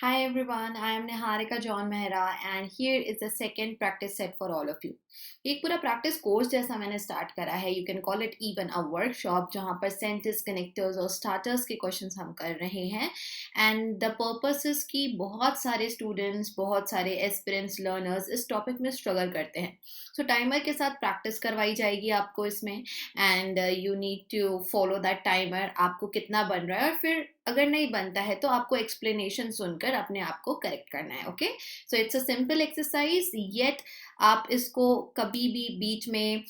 Hi everyone, I am Niharika John Mehra and here is the second practice set for all of you. एक पूरा practice course जैसा मैंने start करा है. You can call it even a workshop जहाँ पर sentence connectors और starters के क्वेश्चंस हम कर रहे हैं. एंड द पर्पस इज कि बहुत सारे स्टूडेंट्स, बहुत सारे एस्पिरेंट्स, लर्नर्स इस टॉपिक में स्ट्रगल करते हैं. सो टाइमर के साथ प्रैक्टिस करवाई जाएगी आपको इसमें. And you need to follow that timer. आपको कितना बन रहा है और फिर अगर नहीं बनता है तो आपको एक्सप्लेनेशन सुनकर अपने आप को करेक्ट करना है. Okay, so it's a simple exercise. Yet आप इसको कभी भी बीच में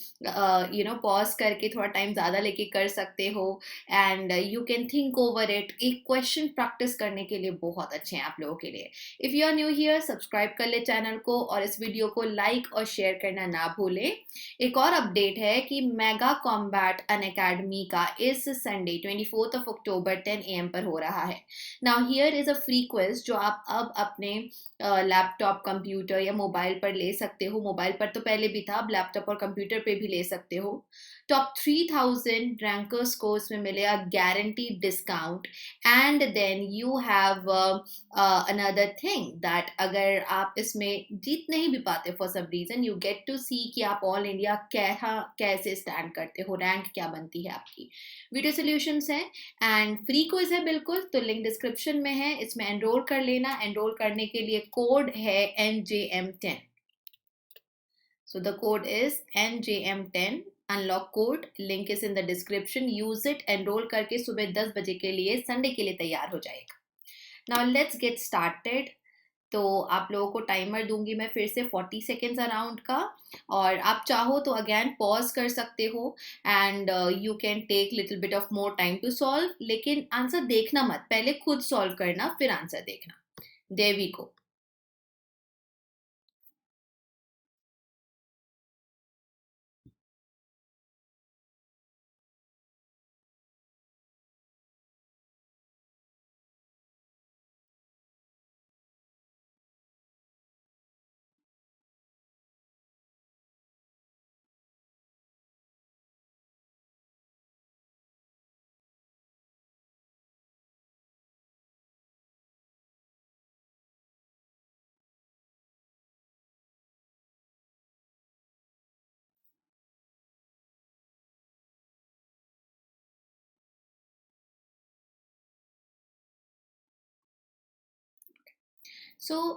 पॉज करके थोड़ा टाइम ज़्यादा लेके कर सकते हो. And you can think over it. एक क्वेश्चन प्रैक्टिस करने के लिए बहुत अच्छे हैं आप लोगों के लिए. If you are new here, subscribe कर ले चैनल को और इस वीडियो को लाइक और शेयर करना ना भूलें. एक और अपडेट है कि मेगा कॉम्बैट अन अकेडमी का इस संडे 24 अक्टूबर 10 AM पर हो रहा है. Now here is a free quiz जो आप अब अपने लैपटॉप, कंप्यूटर या मोबाइल पर ले सकते हो. मोबाइल पर तो पहले भी था, अब लैपटॉप और कंप्यूटर पे भी ले सकते हो. टॉप 3000 रैंकर्स को इसमें मिलेगा guaranteed discount. And then you have another thing that अगर आप इसमें जीत नहीं भी पाते for some reason, you get to see कि आप ऑल इंडिया कैसे स्टैंड करते हो, रैंक क्या बनती है आपकी. वीडियो सोल्यूशंस है एंड फ्री क्विज है बिल्कुल, तो लिंक डिस्क्रिप्शन में है. इसमें एनरोल कर लेना. एनरोल करने के लिए कोड है NJM10. So the code is NJM10 unlock code. Link is in the description. Use it. Enrol करके सुबह 10 बजे के लिए, संडे के लिए तैयार हो जाएगा. Now let's get started. तो आप लोगों को टाइमर दूंगी मैं फिर से 40 सेकेंड्स अराउंड का. और आप चाहो तो अगेन पॉज कर सकते हो and you can take little bit of more time to solve. लेकिन आंसर देखना मत, पहले खुद सॉल्व करना फिर आंसर देखना. देवी को.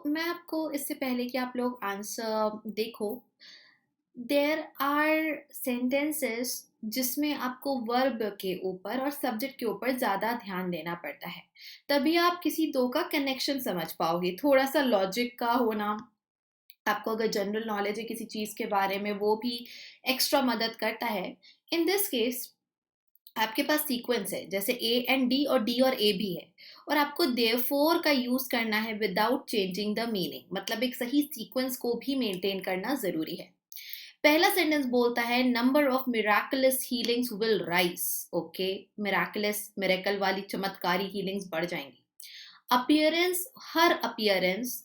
मैं आपको इससे पहले कि आप लोग आंसर देखो, देर आर सेंटेंसेस जिसमें आपको वर्ब के ऊपर और सब्जेक्ट के ऊपर ज़्यादा ध्यान देना पड़ता है. तभी आप किसी दो का कनेक्शन समझ पाओगे. थोड़ा सा लॉजिक का होना, आपको अगर जनरल नॉलेज है किसी चीज़ के बारे में, वो भी एक्स्ट्रा मदद करता है. इन दिस केस आपके पास सीक्वेंस है, जैसे A and D और D और A भी है, और आपको देयरफॉर का यूज करना है विदाउट चेंजिंग द मीनिंग. मतलब एक सही सीक्वेंस को भी मेंटेन करना जरूरी है. पहला सेंटेंस बोलता है number of miraculous healings will rise. Okay, miraculous, miracle वाली चमत्कारी हीलिंग्स बढ़ जाएंगी. अपीयरेंस, हर अपीयरेंस,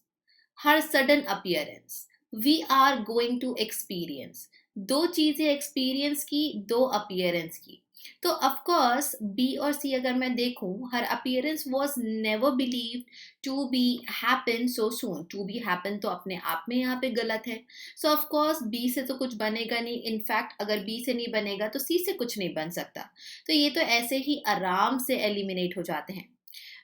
हर sudden appearance. We are going to experience. दो चीजें एक्सपीरियंस की, दो अपीयरेंस की. तो ऑफ कोर्स बी और सी अगर मैं देखूं, her appearance was never believe to be happen so soon. To be happen तो अपने आप में यहाँ पे गलत है. सो ऑफ कोर्स बी से तो कुछ बनेगा नहीं. इनफैक्ट अगर बी से नहीं बनेगा तो सी से कुछ नहीं बन सकता. तो ये तो ऐसे ही आराम से एलिमिनेट हो जाते हैं.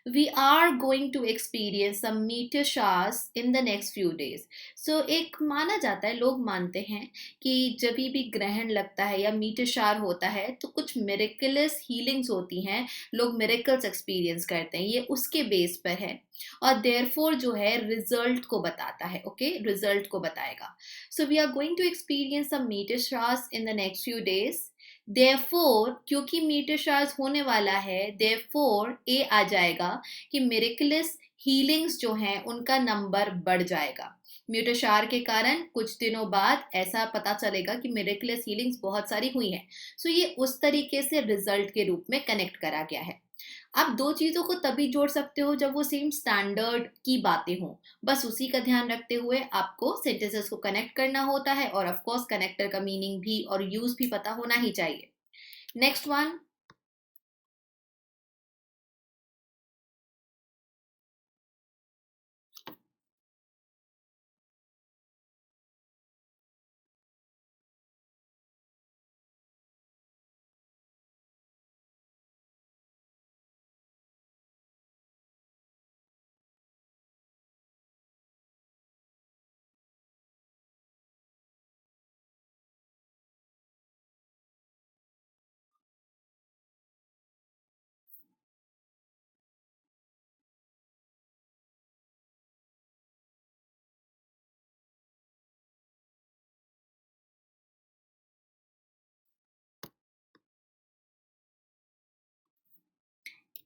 We are going to experience some meteor showers in the next few days. So एक माना जाता है, लोग मानते हैं कि जब भी ग्रहण लगता है या मीटर शावर होता है तो कुछ मिरेकलस हीलिंग्स होती हैं, लोग मिरेकल्स एक्सपीरियंस करते हैं. ये उसके बेस पर है और देयरफॉर जो है रिजल्ट को बताता है. ओके, रिजल्ट को बताएगा. So we are going to experience some meteor showers in the next few days. Therefore क्योंकि मीटर शावर्स होने वाला है, देयरफॉर ए आ जाएगा कि मिरेकलस हीलिंग्स जो हैं उनका नंबर बढ़ जाएगा. म्यूटेशार के कारण कुछ दिनों बाद ऐसा पता चलेगा कि मिरेकलस हीलिंग्स बहुत सारी हुई हैं. ये उस तरीके से रिजल्ट के रूप में कनेक्ट करा गया है. आप दो चीजों को तभी जोड़ सकते हो जब वो सेम स्टैंडर्ड की बातें हों. बस उसी का ध्यान रखते हुए आपको सेंटेंसेस को कनेक्ट करना होता है, और ऑफ कोर्स कनेक्टर का मीनिंग भी और यूज भी पता होना ही चाहिए. Next one.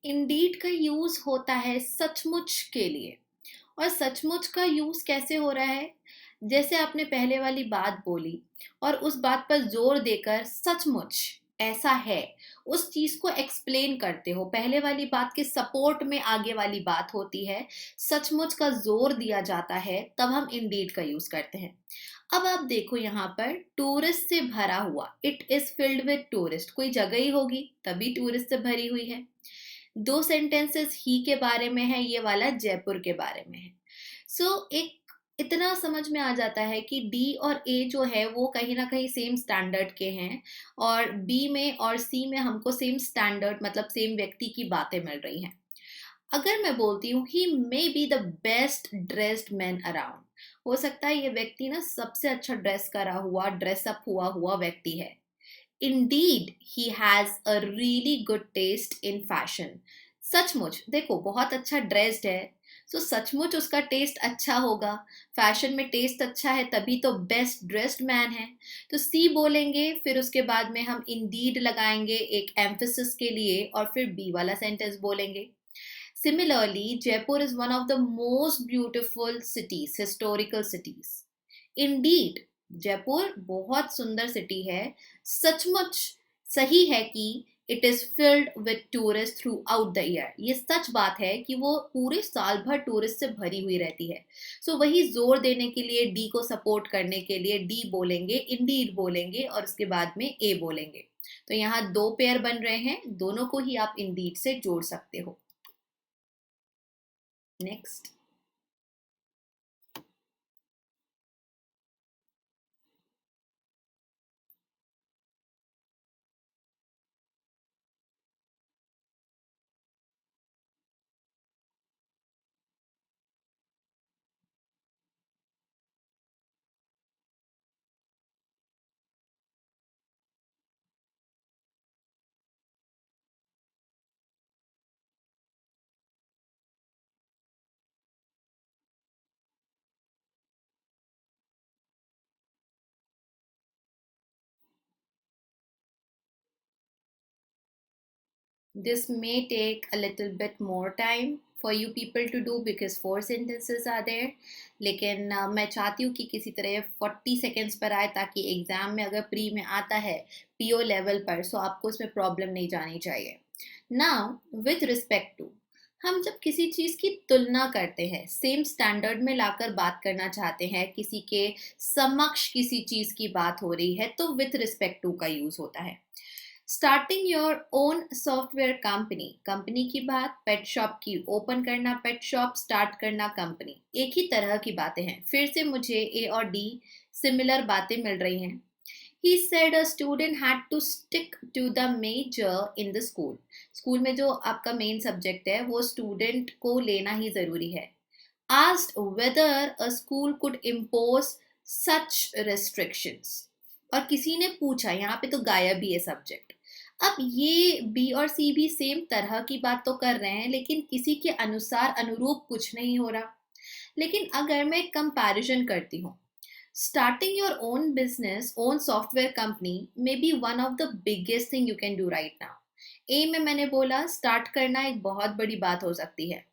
इंडीड का यूज होता है सचमुच के लिए। और सचमुच का यूज कैसे हो रहा है? जैसे आपने पहले वाली बात बोली और उस बात पर जोर देकर सचमुच ऐसा है, उस चीज को एक्सप्लेन करते हो। पहले वाली बात के सपोर्ट में आगे वाली बात होती है, सचमुच का जोर दिया जाता है, तब हम इंडीड का यूज करते हैं। अब आप देखो यहाँ पर टूरिस्ट से भरा हुआ, it is filled with tourist, कोई जगह ही होगी तभी टूरिस्ट से भरी हुई है। दो सेंटेंसेस ही के बारे में है, ये वाला जयपुर के बारे में है। एक इतना समझ में आ जाता है कि डी और ए जो है वो कहीं ना कहीं सेम स्टैंडर्ड के हैं, और बी में और सी में हमको सेम स्टैंडर्ड मतलब सेम व्यक्ति की बातें मिल रही हैं। अगर मैं बोलती हूँ he may be the best dressed man around, हो सकता है ये व्यक्ति ना सबसे अच्छा ड्रेस करा हुआ, ड्रेसअप हुआ हुआ व्यक्ति है। Indeed, he has a really good taste in fashion. सचमुच देखो बहुत अच्छा ड्रेस्ड है, सो सचमुच उसका टेस्ट अच्छा होगा। फैशन में टेस्ट अच्छा है तभी तो बेस्ट ड्रेस्ड मैन है। तो सी बोलेंगे, फिर उसके बाद में हम इंडीड लगाएंगे एक एम्फेसिस के लिए, और फिर बी वाला सेंटेंस बोलेंगे। Similarly, Jaipur is one of the most beautiful cities, historical cities. Indeed, Jaipur बहुत सुंदर सिटी है। सचमुच सही है कि it is filled with tourist through out the year, ये सच बात है कि वो पूरे साल भर टूरिस्ट से भरी हुई रहती है। वही जोर देने के लिए, डी को सपोर्ट करने के लिए डी बोलेंगे, इंडीड बोलेंगे, और उसके बाद में ए बोलेंगे। तो यहाँ दो पेयर बन रहे हैं, दोनों को ही आप इंडीड से जोड़ सकते हो। Next. This may take a little bit more time for you people to do because four sentences are there. लेकिन मैं चाहती हूँ कि किसी तरह 40 सेकेंड्स पर आए, ताकि एग्जाम में अगर प्री में आता है पीओ लेवल पर, सो आपको इसमें प्रॉब्लम नहीं जानी चाहिए। नाउ विथ रिस्पेक्ट टू, हम जब किसी चीज़ की तुलना करते हैं, सेम स्टैंडर्ड में लाकर बात करना चाहते हैं, किसी के समक्ष किसी चीज़ की बात हो रही है, तो विथ रिस्पेक्ट टू का यूज़ होता है। Starting your own software company, company की बात, पेट शॉप की ओपन करना, पेट शॉप स्टार्ट करना, कंपनी, एक ही तरह की बातें हैं। फिर से मुझे ए और डी सिमिलर बातें मिल रही हैं। He said a student had to stick to the major in the school. School में जो आपका मेन सब्जेक्ट है वो स्टूडेंट को लेना ही जरूरी है। Asked whether a school could impose such restrictions. और किसी ने पूछा, यहाँ पे तो गायब ही है सब्जेक्ट। अब ये बी और सी भी सेम तरह की बात तो कर रहे हैं, लेकिन किसी के अनुसार अनुरूप कुछ नहीं हो रहा। लेकिन अगर मैं कंपैरिजन करती हूँ, starting your own business, own software company may be one of the biggest thing you can do right now. A में मैंने बोला स्टार्ट करना एक बहुत बड़ी बात हो सकती है।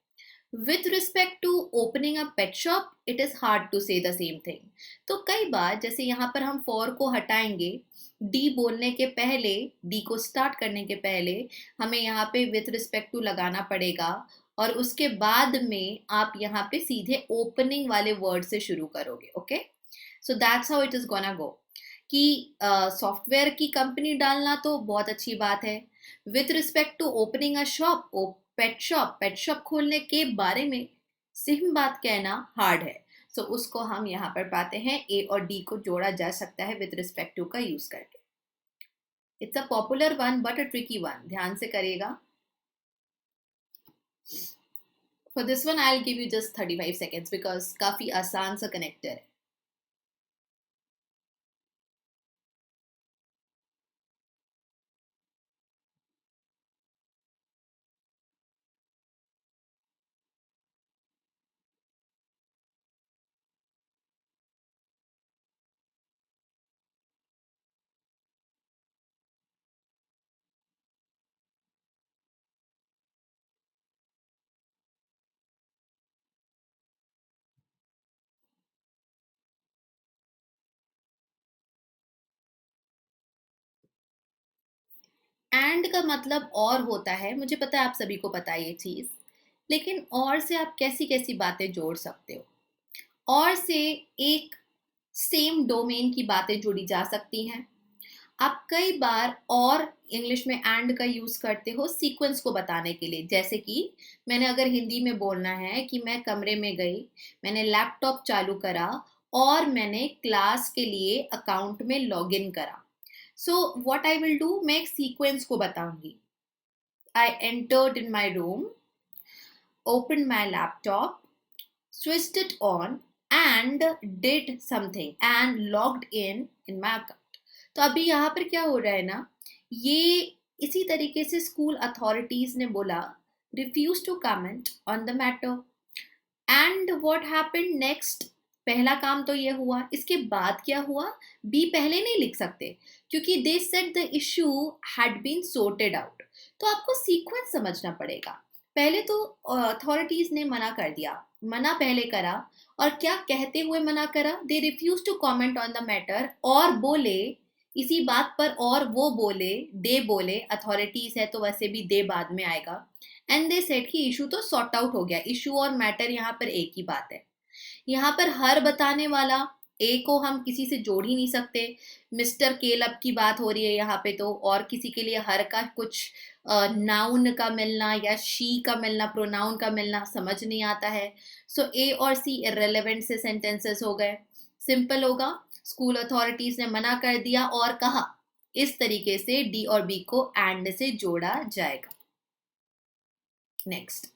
With respect to opening a pet shop, it is hard to say the same thing. तो कई बार जैसे यहाँ पर हम for को हटाएंगे, डी बोलने के पहले, डी को स्टार्ट करने के पहले हमें यहाँ पे with respect to लगाना पड़ेगा, और उसके बाद में आप यहाँ पे सीधे ओपनिंग वाले वर्ड से शुरू करोगे। Okay, so that's how it is gonna go. कि सॉफ्टवेयर की कंपनी डालना तो बहुत अच्छी बात है, with respect to opening a shop, pet shop खोलने के बारे में सेम बात कहना हार्ड है। उसको हम यहाँ पर पाते हैं ए और डी को जोड़ा जा सकता है विथ रिस्पेक्ट टू का यूज करके। It's a popular one but a tricky one, ध्यान से करिएगा। For this one I will give you just 35 seconds because काफी आसान सा कनेक्टर है। एंड का मतलब और होता है, मुझे पता है आप सभी को पता है ये चीज़, लेकिन और से आप कैसी कैसी बातें जोड़ सकते हो। और से एक सेम डोमेन की बातें जुड़ी जा सकती हैं। आप कई बार और इंग्लिश में एंड का यूज करते हो सीक्वेंस को बताने के लिए, जैसे कि मैंने अगर हिंदी में बोलना है कि मैं कमरे में गई, मैंने लैपटॉप चालू करा और मैंने क्लास के लिए अकाउंट में लॉगिन करा। So what I will do, मैं एक सीक्वेंस को बताऊंगी। I entered in my room, opened my laptop, switched it on and did something and logged in my account। तो अभी यहाँ पर क्या हो रहा है ना, ये इसी तरीके से स्कूल अथॉरिटीज ने बोला refuse to comment on the matter. And what happened next, पहला काम तो ये हुआ, इसके बाद क्या हुआ, बी पहले नहीं लिख सकते क्योंकि they said the issue had been sorted out. तो आपको सीक्वेंस समझना पड़ेगा। पहले तो अथॉरिटीज ने मना कर दिया, मना पहले करा, और क्या कहते हुए मना करा, they refuse to comment on the matter, और बोले इसी बात पर, और वो बोले, दे बोले, अथॉरिटीज है तो वैसे भी दे बाद में आएगा। एंड दे सेड कि इशू तो सॉर्ट आउट हो गया, इशू और मैटर यहाँ पर एक ही बात है। यहाँ पर हर बताने वाला, ए को हम किसी से जोड़ ही नहीं सकते, मिस्टर केलब की बात हो रही है यहाँ पे, तो और किसी के लिए हर का कुछ नाउन का मिलना या शी का मिलना, प्रोनाउन का मिलना समझ नहीं आता है। सो ए और सी इररिलेवेंट से सेंटेंसेस हो गए। सिंपल होगा, स्कूल अथॉरिटीज ने मना कर दिया और कहा, इस तरीके से डी और बी को एंड से जोड़ा जाएगा। नेक्स्ट,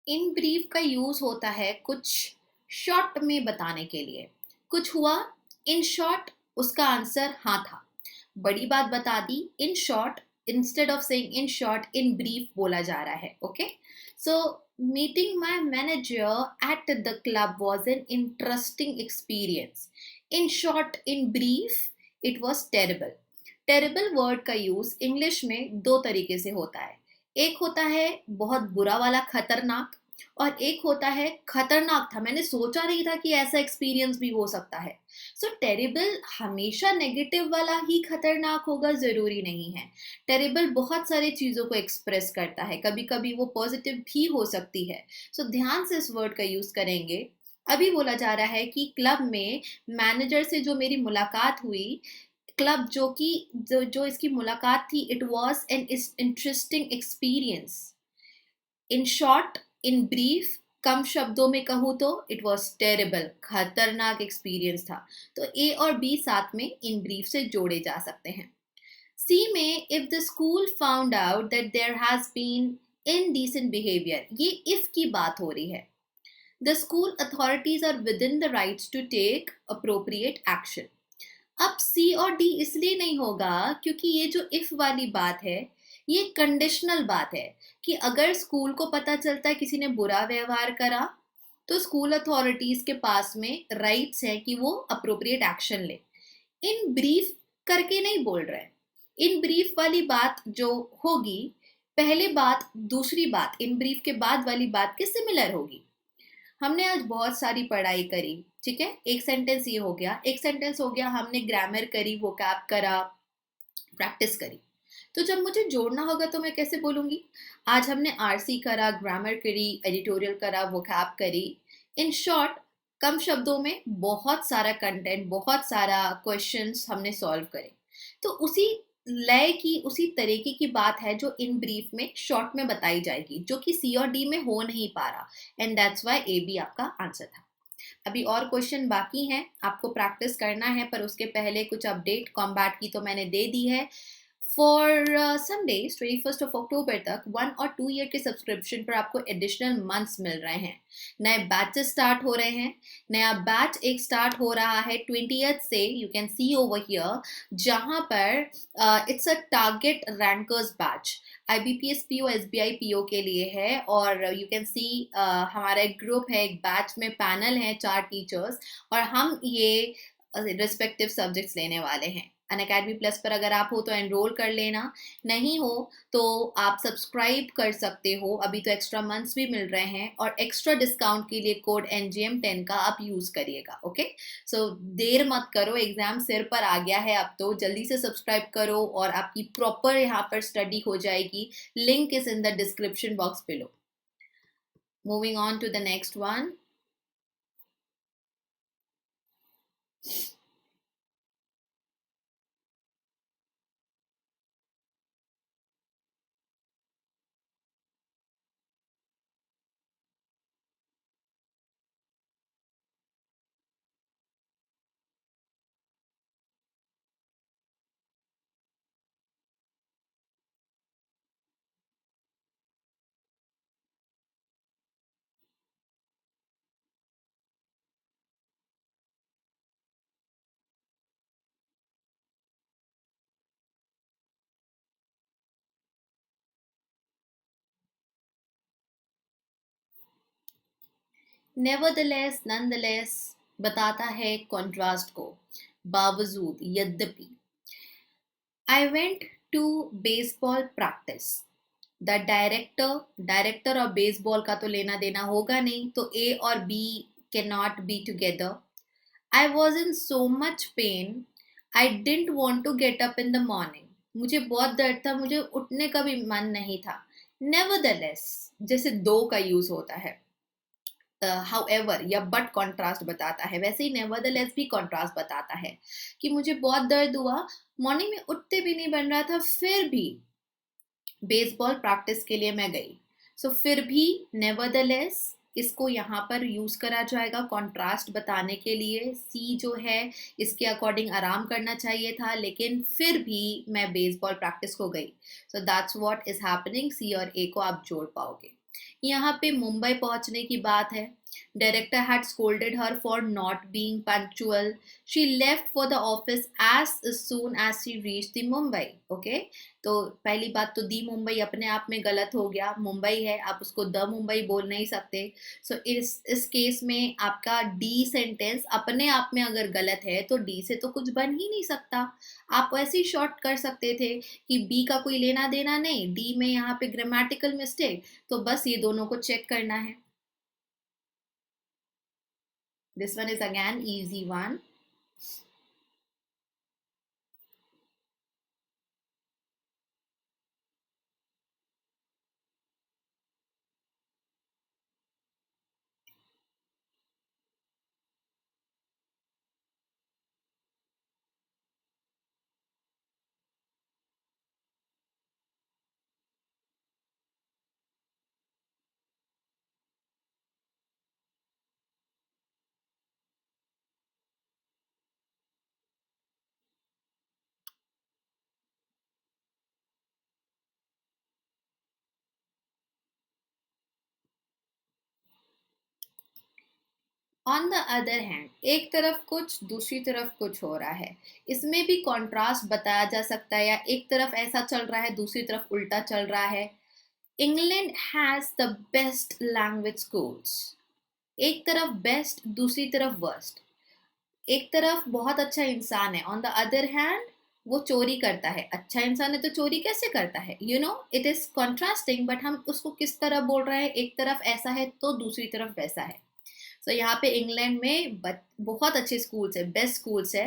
इन ब्रीफ का यूज होता है कुछ शॉर्ट में बताने के लिए। कुछ हुआ, इन शॉर्ट, उसका आंसर हाँ था, बड़ी बात बता दी, in short, instead of saying in short, in brief बोला जा रहा है। Okay, so meeting my manager at the club was an interesting experience. In short, in brief, it was terrible. Terrible word का यूज इंग्लिश में दो तरीके से होता है। एक होता है बहुत बुरा वाला, खतरनाक, और एक होता है खतरनाक था, मैंने सोचा नहीं था कि ऐसा एक्सपीरियंस भी हो सकता है। सो टेरिबल हमेशा नेगेटिव वाला ही खतरनाक होगा जरूरी नहीं है। टेरिबल बहुत सारी चीजों को एक्सप्रेस करता है, कभी कभी वो पॉजिटिव भी हो सकती है। सो ध्यान से इस वर्ड का यूज करेंगे। अभी बोला जा रहा है कि क्लब में मैनेजर से जो मेरी मुलाकात हुई, क्लब जो कि जो इसकी मुलाकात थी, it was an interesting experience. In short, in brief, कम शब्दों में कहूँ तो इट वॉज टेरेबल, खतरनाक एक्सपीरियंस था। तो ए और बी साथ में इन ब्रीफ से जोड़े जा सकते हैं। सी में, if the school found out that there has been indecent behaviour, ये इफ की बात हो रही है। The school authorities are within the rights to take appropriate action. अब सी और डी इसलिए नहीं होगा क्योंकि ये जो इफ वाली बात है, ये कंडीशनल बात है कि अगर स्कूल को पता चलता है किसी ने बुरा व्यवहार करा, तो स्कूल अथॉरिटीज के पास में राइट्स है कि वो अप्रोप्रिएट एक्शन ले। इन ब्रीफ करके नहीं बोल रहे। इन ब्रीफ वाली बात जो होगी, पहले बात दूसरी बात, इन ब्रीफ के बाद वाली बात के सिमिलर होगी। हमने आज बहुत सारी पढ़ाई करी, ठीक है, एक सेंटेंस ये हो गया, एक सेंटेंस हो गया हमने ग्रामर करी, वोकैब करा, प्रैक्टिस करी। तो जब मुझे जोड़ना होगा तो मैं कैसे बोलूंगी? आज हमने आरसी करा, ग्रामर करी, एडिटोरियल करा, वोकैब करी। इन शॉर्ट, कम शब्दों में बहुत सारा कंटेंट, बहुत सारा क्वेश्चंस हमने सॉल्व करे। तो उसी लय की, उसी तरीके की बात है जो इन ब्रीफ में शॉर्ट में बताई जाएगी, जो कि सी और डी में हो नहीं पा रहा। And that's why A B आपका आंसर था। अभी और क्वेश्चन बाकी हैं, आपको प्रैक्टिस करना है, पर उसके पहले कुछ अपडेट कॉम्बैट की तो मैंने दे दी है। फॉर सम डेज 21 तक 1 और 2 ईयर के सब्सक्रिप्शन पर आपको एडिशनल मंथ्स मिल रहे हैं। नए बैचेस स्टार्ट हो रहे हैं। नया बैच एक स्टार्ट हो रहा है 20th से, you can see over here, जहां पर it's a target rankers batch. IBPS PO SBI PO के लिए है, और यू कैन सी हमारा एक ग्रुप है, एक बैच में पैनल है 4 टीचर्स, और हम ये रिस्पेक्टिव सब्जेक्ट्स लेने वाले हैं। अनअकैडमी प्लस पर अगर आप हो तो एनरोल कर लेना, नहीं हो तो आप सब्सक्राइब कर सकते हो। अभी तो एक्स्ट्रा मंथ्स भी मिल रहे हैं, और एक्स्ट्रा डिस्काउंट के लिए कोड NGM10 का आप यूज करिएगा। ओके, सो देर मत करो, एग्जाम सिर पर आ गया है, अब तो जल्दी से सब्सक्राइब करो और आपकी प्रॉपर यहाँ पर स्टडी हो जाएगी। Link is in the description box below. Moving on to the next one. Nevertheless, nonetheless बताता है कॉन्ट्रास्ट को, बावजूद, यद्यपि। I went to baseball practice. The director और बेसबॉल का तो लेना देना होगा नहीं, तो ए और B can not be together. I was in so much pain, I didn't want to get up in the morning. मुझे बहुत दर्द था, मुझे उठने का भी मन नहीं था। नेवरदलेस जैसे दो का यूज होता है, हाउएवर या बट कॉन्ट्रास्ट बताता है, वैसे ही नेवरदलेस भी कॉन्ट्रास्ट बताता है कि मुझे बहुत दर्द हुआ, मॉर्निंग में उठते भी नहीं बन रहा था, फिर भी बेसबॉल प्रैक्टिस के लिए मैं गई। सो फिर भी नेवरदलेस इसको यहाँ पर यूज करा जाएगा कॉन्ट्रास्ट बताने के लिए। सी जो है इसके अकॉर्डिंग आराम करना चाहिए था, लेकिन फिर भी मैं बेसबॉल प्रैक्टिस को गई। So that's what is happening. See और ए को आप जोड़ पाओगे। यहाँ पे मुंबई पहुंचने की बात है। Director had scolded her for not being punctual. She left for the office as soon as she reach the Mumbai. Okay, तो पहली बात तो दी मुंबई अपने आप में गलत हो गया, मुंबई है, आप उसको द मुंबई बोल नहीं सकते। सो इस केस में आपका डी सेंटेंस अपने आप में अगर गलत है तो डी से तो कुछ बन ही नहीं सकता। आप वैसे ही शॉर्ट कर सकते थे कि बी का कोई लेना देना नहीं, डी में यहाँ पे ग्रामेटिकल मिस्टेक, तो बस ये दोनों को चेक करना है। This one is again easy one. On the other hand, एक तरफ कुछ दूसरी तरफ कुछ हो रहा है, इसमें भी कॉन्ट्रास्ट बताया जा सकता है, या एक तरफ ऐसा चल रहा है दूसरी तरफ उल्टा चल रहा है। England has the best language schools. एक तरफ बेस्ट, दूसरी तरफ वर्स्ट। एक तरफ बहुत अच्छा इंसान है, ऑन द अदर हैंड वो चोरी करता है। अच्छा इंसान है तो चोरी कैसे करता है, you know it is contrasting, but हम उसको किस तरह बोल रहे हैं, एक तरफ ऐसा है तो दूसरी तरफ वैसा है। सो यहाँ पे इंग्लैंड में बहुत अच्छे स्कूल्स है, बेस्ट स्कूल्स है।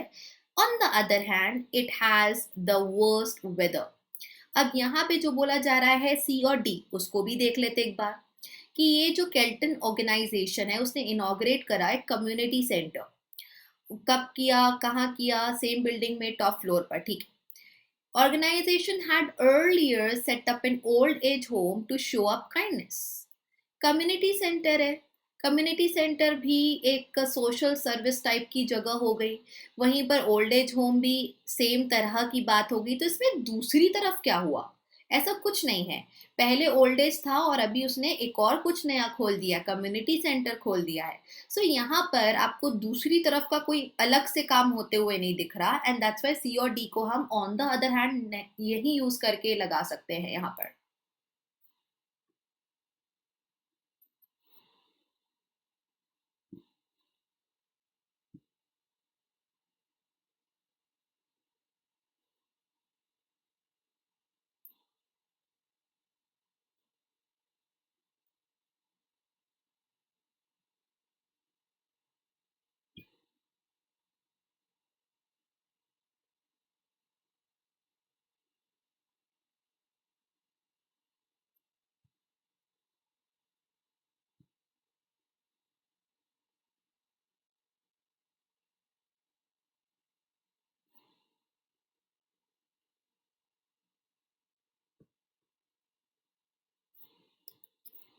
On the other hand it has the worst weather. अब यहाँ पे जो बोला जा रहा है सी और डी, उसको भी देख लेते एक बार, कि ये जो केल्टन ऑर्गेनाइजेशन है उसने इनॉग्रेट करा है कम्युनिटी सेंटर। कब किया, कहाँ किया, सेम बिल्डिंग में, टॉप फ्लोर पर, ठीक है। Organisation had earlier set up an old age home to show up kindness. Community centre है, कम्युनिटी सेंटर भी एक सोशल सर्विस टाइप की जगह हो गई, वहीं पर ओल्ड एज होम भी सेम तरह की बात हो गई। तो इसमें दूसरी तरफ क्या हुआ? ऐसा कुछ नहीं है। पहले ओल्ड एज था और अभी उसने एक और कुछ नया खोल दिया, कम्युनिटी सेंटर खोल दिया है। सो यहाँ पर आपको दूसरी तरफ का कोई अलग से काम होते हुए नहीं दिख रहा, एंड दैट्स वाई सी और डी को हम ऑन द अदर हैंड यही यूज करके लगा सकते हैं यहाँ पर।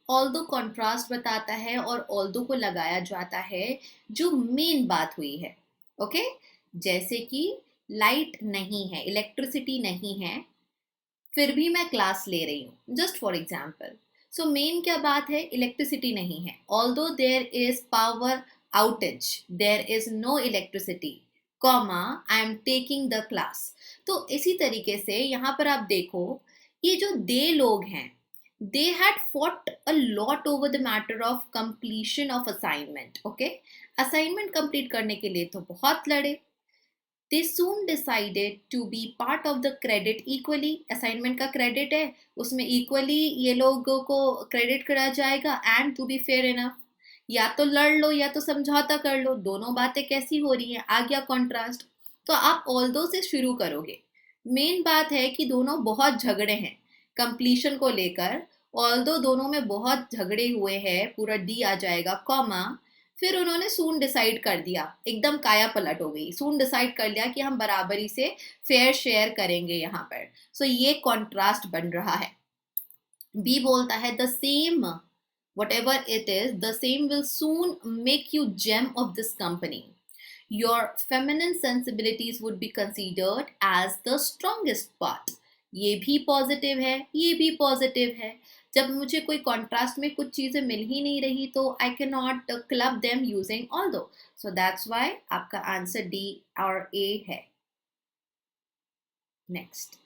ऑल्दो कॉन्ट्रास्ट बताता है और ऑल्दो को लगाया जाता है जो मेन बात हुई है। ओके, जैसे कि लाइट नहीं है, इलेक्ट्रिसिटी नहीं है, फिर भी मैं क्लास ले रही हूँ, just for example. So main क्या बात है? इलेक्ट्रिसिटी नहीं है। Although there is power outage, there is no electricity, comma, I am taking the class. तो इसी तरीके से यहाँ पर आप देखो, ये जो दे लोग हैं, they had fought a lot over the matter of completion of assignment. Okay, assignment complete करने के लिए तो बहुत लड़े। they soon decided to be part of the credit equally। assignment का credit है, उसमें equally ये लोगों को credit करा जाएगा। and to be fair enough, या तो लड़ लो या तो समझौता कर लो, दोनों बातें कैसी हो रही हैं? आ गया कॉन्ट्रास्ट। तो आप ऑल दो से शुरू करोगे। मेन बात है कि दोनों बहुत झगड़े हैं कंप्लीशन को लेकर। ऑल दो दोनों में बहुत झगड़े हुए हैं, पूरा डी आ जाएगा, कॉमा, फिर उन्होंने सून डिसाइड कर दिया, एकदम काया पलट हो गई, सून डिसाइड कर लिया कि हम बराबरी से फेयर शेयर करेंगे यहाँ पर। सो ये कॉन्ट्रास्ट बन रहा है। बी बोलता है the same, whatever it is, the same will soon make you gem of this company. Your feminine sensibilities would be considered as the strongest part। ये भी पॉजिटिव है, ये भी पॉजिटिव है। जब मुझे कोई कॉन्ट्रास्ट में कुछ चीजें मिल ही नहीं रही तो I can not club them using although. So that's why आपका आंसर डी और ए है। Next.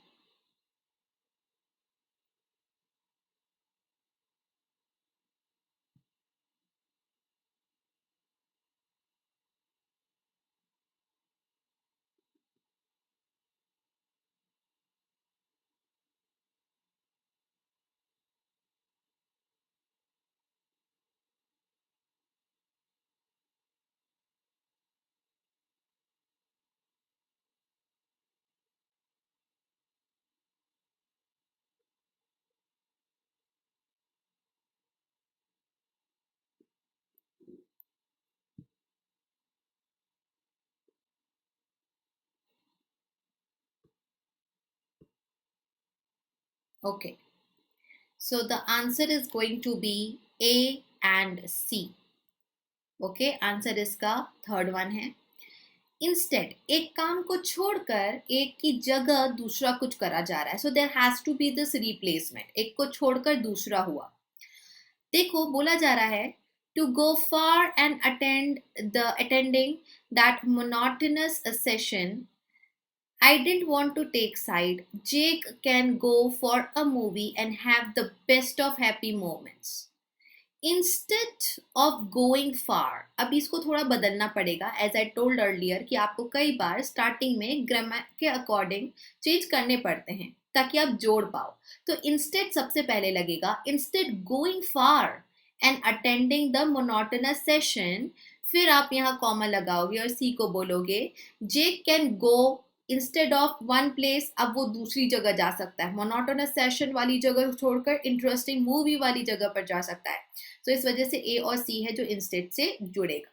Okay, so the answer is going to be A and C. Okay, answer इसका थर्ड वन है। इंस्टेड, एक काम को छोड़कर एक की जगह दूसरा कुछ करा जा रहा है। So there has to be this replacement, एक को छोड़कर दूसरा हुआ। देखो बोला जा रहा है to go far and attending that monotonous session. I didn't want to take side. Jake can go for a movie and have the best of happy moments. Instead of going far, अब इसको थोड़ा बदलना पड़ेगा। As I told earlier कि आपको कई बार starting में grammar के अकॉर्डिंग चेंज करने पड़ते हैं ताकि आप जोड़ पाओ। तो इंस्टेड सबसे पहले लगेगा, instead going far and attending the monotonous session. फिर आप यहाँ कॉमा लगाओगे और सी को बोलोगे J can go, instead of one place अब वो दूसरी जगह जा सकता है, मोनोटोनस सेशन वाली जगह छोड़कर इंटरेस्टिंग मूवी वाली जगह पर जा सकता है। तो इस वजह से ए और सी है जो इंस्टेड से जुड़ेगा।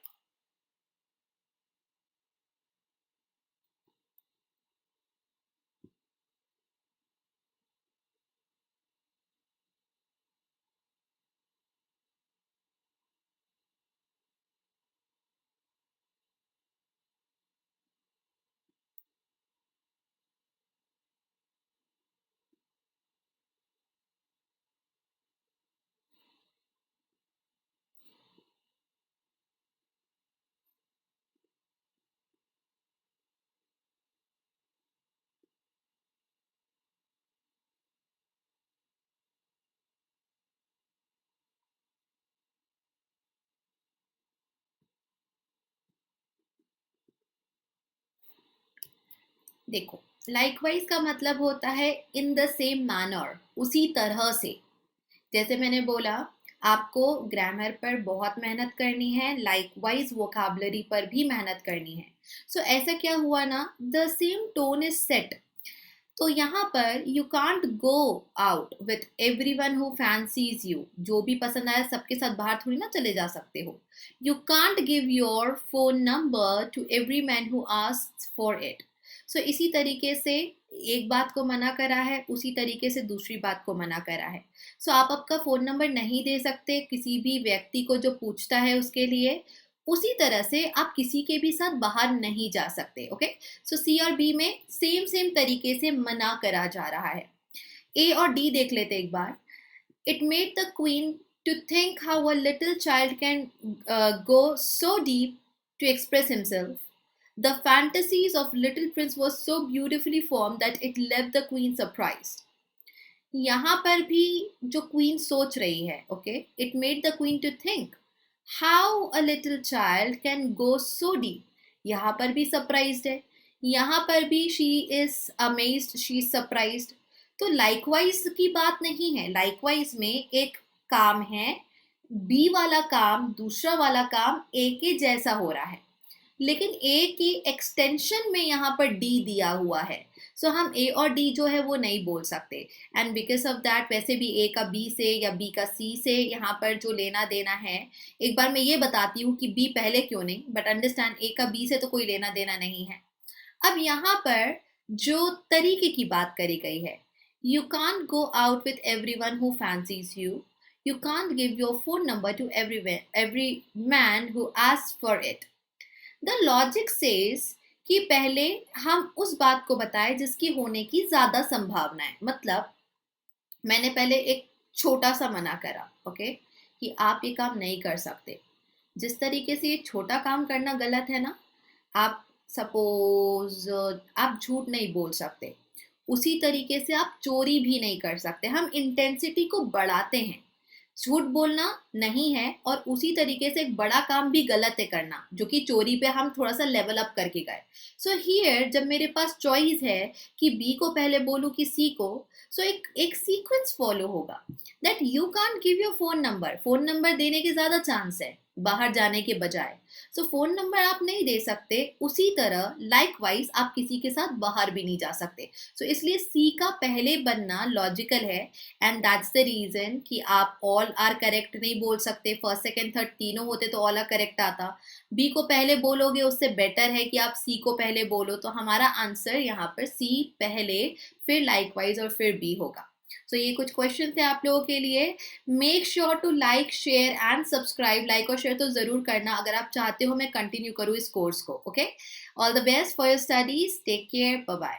देखो, लाइकवाइज का मतलब होता है इन द सेम मैनर, उसी तरह से। जैसे मैंने बोला, आपको ग्रामर पर बहुत मेहनत करनी है, लाइकवाइज वोकाबलरी पर भी मेहनत करनी है। सो ऐसा क्या हुआ ना, the same tone is set. तो यहाँ पर you can't go out with every one who fancies you, जो भी पसंद आया सबके साथ बाहर थोड़ी ना चले जा सकते हो। You can't give your phone number to every man who asks for it. So इसी तरीके से एक बात को मना करा है, उसी तरीके से दूसरी बात को मना करा है। सो आप आपका फोन नंबर नहीं दे सकते किसी भी व्यक्ति को जो पूछता है उसके लिए। उसी तरह से आप किसी के भी साथ बाहर नहीं जा सकते। ओके, सो सी और बी में सेम सेम तरीके से मना करा जा रहा है। ए और डी देख लेते एक बार। It made the queen to think how a little child can go so deep to express himself. The fantasies of little prince was so beautifully form that it left the queen surprised. यहाँ पर भी जो queen सोच रही है, okay, it made the queen to think how a little child can go so deep. यहाँ पर भी सरप्राइज्ड है, यहाँ पर भी she is amazed, she is surprised. तो लाइकवाइज की बात नहीं है, लाइकवाइज में एक काम है, बी वाला काम, दूसरा वाला काम ए के जैसा हो रहा है, लेकिन ए की एक्सटेंशन में यहाँ पर डी दिया हुआ है। सो हम ए और डी जो है वो नहीं बोल सकते। एंड बिकॉज ऑफ दैट वैसे भी ए का बी से या बी का सी से यहाँ पर जो लेना देना है, एक बार मैं ये बताती हूँ कि बी पहले क्यों नहीं, बट अंडरस्टैंड ए का बी से तो कोई लेना देना नहीं है। अब यहाँ पर जो तरीके की बात करी गई है, you can't go out with every one who fancies you, you can't give your phone number to every man who asks for it. The logic says कि पहले हम उस बात को बताएं जिसकी होने की ज्यादा संभावना है। मतलब मैंने पहले एक छोटा सा मना करा, ओके, कि आप ये काम नहीं कर सकते। जिस तरीके से ये छोटा काम करना गलत है ना, आप सपोज आप झूठ नहीं बोल सकते, उसी तरीके से आप चोरी भी नहीं कर सकते। हम इंटेंसिटी को बढ़ाते हैं, झूठ बोलना नहीं है, और उसी तरीके से एक बड़ा काम भी गलत है करना, जो कि चोरी पे हम थोड़ा सा लेवल अप करके गए। सो हियर जब मेरे पास चॉइस है कि बी को पहले बोलूं कि सी को, सो एक एक सीक्वेंस फॉलो होगा that you can't give your phone number. Phone number देने के ज्यादा चांस है बाहर जाने के बजाय। सो फोन नंबर आप नहीं दे सकते, उसी तरह लाइकवाइज आप किसी के साथ बाहर भी नहीं जा सकते। सो इसलिए सी का पहले बनना लॉजिकल है, एंड दैट्स द रीजन कि आप ऑल आर करेक्ट नहीं बोल सकते। फर्स्ट सेकंड थर्ड तीनों होते तो ऑल आर करेक्ट आता। बी को पहले बोलोगे उससे बेटर है कि आप सी को पहले बोलो। तो हमारा आंसर यहाँ पर सी पहले, फिर लाइकवाइज और फिर बी होगा। सो ये कुछ क्वेश्चन थे आप लोगों के लिए। Make sure to like share and subscribe. Like और शेयर तो जरूर करना अगर आप चाहते हो मैं कंटिन्यू करूँ इस कोर्स को। Okay, all the best for your studies, take care, bye bye.